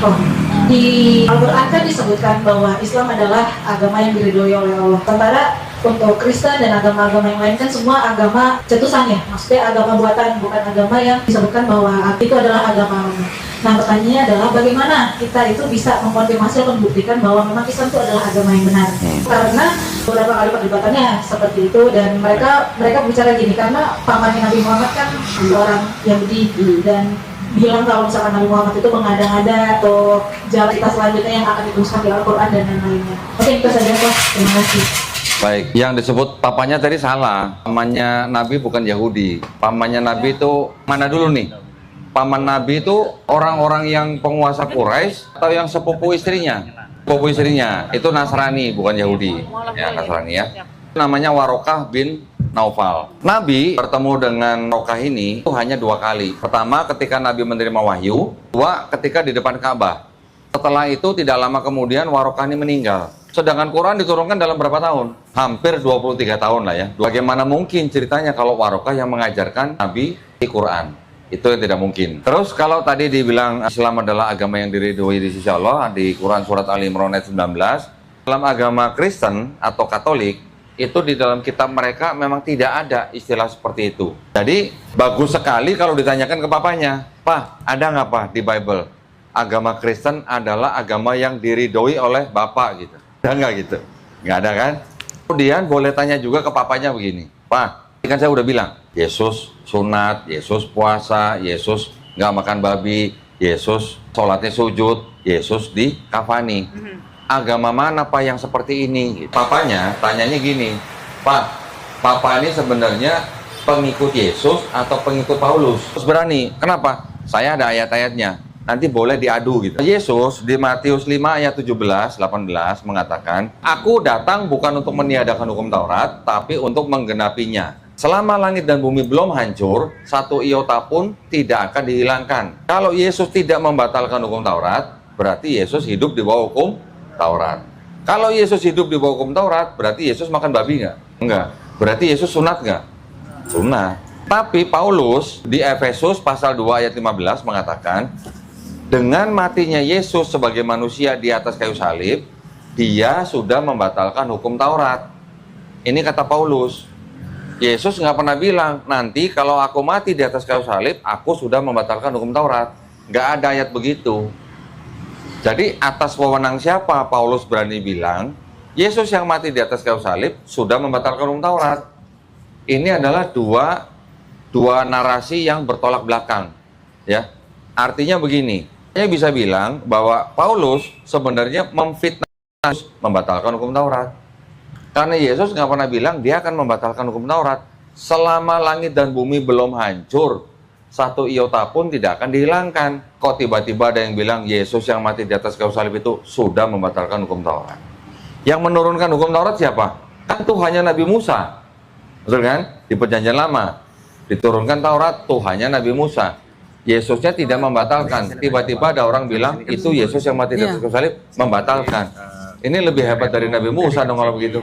Oh, di Al-Quran kan disebutkan bahwa Islam adalah agama yang diridhoi oleh Allah. Sementara untuk Kristen dan agama-agama yang lain kan semua agama cetusan ya, maksudnya agama buatan, bukan agama yang disebutkan bahwa itu adalah agama Allah. Nah, pertanyaannya adalah bagaimana kita itu bisa memotivasi atau membuktikan bahwa memang Islam itu adalah agama yang benar? Karena beberapa kali perdebatannya seperti itu, dan mereka bicara gini, karena pamannya Nabi Muhammad kan orang Yahudi dan bilang kalau misalkan Nabi Muhammad itu mengada-ngada atau jalan kita selanjutnya yang akan dituliskan di Al-Quran dan lain-lainnya. Oke, itu saja Pak. Terima kasih. Baik, yang disebut papanya tadi salah. Pamannya Nabi bukan Yahudi. Pamannya Nabi itu mana dulu nih? Paman Nabi itu orang-orang yang penguasa Quraisy atau yang sepupu istrinya? Sepupu istrinya itu Nasrani, bukan Yahudi. Ya, Nasrani ya. Namanya Warokah bin Naufal. Nabi bertemu dengan Warokah ini itu hanya 2 kali. Pertama ketika Nabi menerima wahyu, 2 ketika di depan Ka'bah. Setelah itu tidak lama kemudian Warokah ini meninggal. Sedangkan Quran diturunkan dalam berapa tahun? Hampir 23 tahun lah ya. Bagaimana mungkin ceritanya kalau Warokah yang mengajarkan Nabi di Quran? Itu yang tidak mungkin. Terus kalau tadi dibilang Islam adalah agama yang diridhoi di sisi Allah, di Quran surat Ali Imran ayat 19, dalam agama Kristen atau Katolik, itu di dalam kitab mereka memang tidak ada istilah seperti itu. Jadi bagus sekali kalau ditanyakan ke papanya, "Pak, ada nggak Pak di Bible? Agama Kristen adalah agama yang diridhoi oleh Bapak," gitu. Ada nggak gitu? Nggak ada kan? Kemudian boleh tanya juga ke papanya begini, "Pak, kan saya udah bilang, Yesus sunat, Yesus puasa, Yesus nggak makan babi, Yesus sholatnya sujud, Yesus di kafani. Agama mana Pak yang seperti ini?" Gitu. Papanya tanyanya gini, "Pak, Papa ini sebenarnya pengikut Yesus atau pengikut Paulus?" Terus berani, kenapa? Saya ada ayat-ayatnya, nanti boleh diadu gitu. Yesus di Matius 5 ayat 17-18 mengatakan, "Aku datang bukan untuk meniadakan hukum Taurat, tapi untuk menggenapinya. Selama langit dan bumi belum hancur, 1 iota pun tidak akan dihilangkan." Kalau Yesus tidak membatalkan hukum Taurat, berarti Yesus hidup di bawah hukum Taurat. Kalau Yesus hidup di bawah hukum Taurat, berarti Yesus makan babi nggak? Enggak. Berarti Yesus sunat nggak? Sunat. Tapi Paulus di Efesus pasal 2 ayat 15 mengatakan, dengan matinya Yesus sebagai manusia di atas kayu salib, dia sudah membatalkan hukum Taurat. Ini kata Paulus. Yesus nggak pernah bilang, nanti kalau aku mati di atas kayu salib, aku sudah membatalkan hukum Taurat. Nggak ada ayat begitu. Jadi atas wewenang siapa Paulus berani bilang, Yesus yang mati di atas kayu salib sudah membatalkan hukum Taurat? Ini adalah dua narasi yang bertolak belakang. Ya, artinya begini, saya bisa bilang bahwa Paulus sebenarnya memfitnah Yesus membatalkan hukum Taurat. Karena Yesus nggak pernah bilang dia akan membatalkan hukum Taurat. Selama langit dan bumi belum hancur, 1 iota pun tidak akan dihilangkan. Kok tiba-tiba ada yang bilang Yesus yang mati di atas kayu salib itu sudah membatalkan hukum Taurat? Yang menurunkan hukum Taurat siapa? Kan Tuhannya Nabi Musa. Betul kan? Di Perjanjian Lama diturunkan Taurat, Tuhannya Nabi Musa. Yesusnya tidak membatalkan. Tiba-tiba ada orang bilang itu Yesus yang mati di atas kayu salib membatalkan. Ini lebih hebat dari Nabi Musa dong kalau begitu.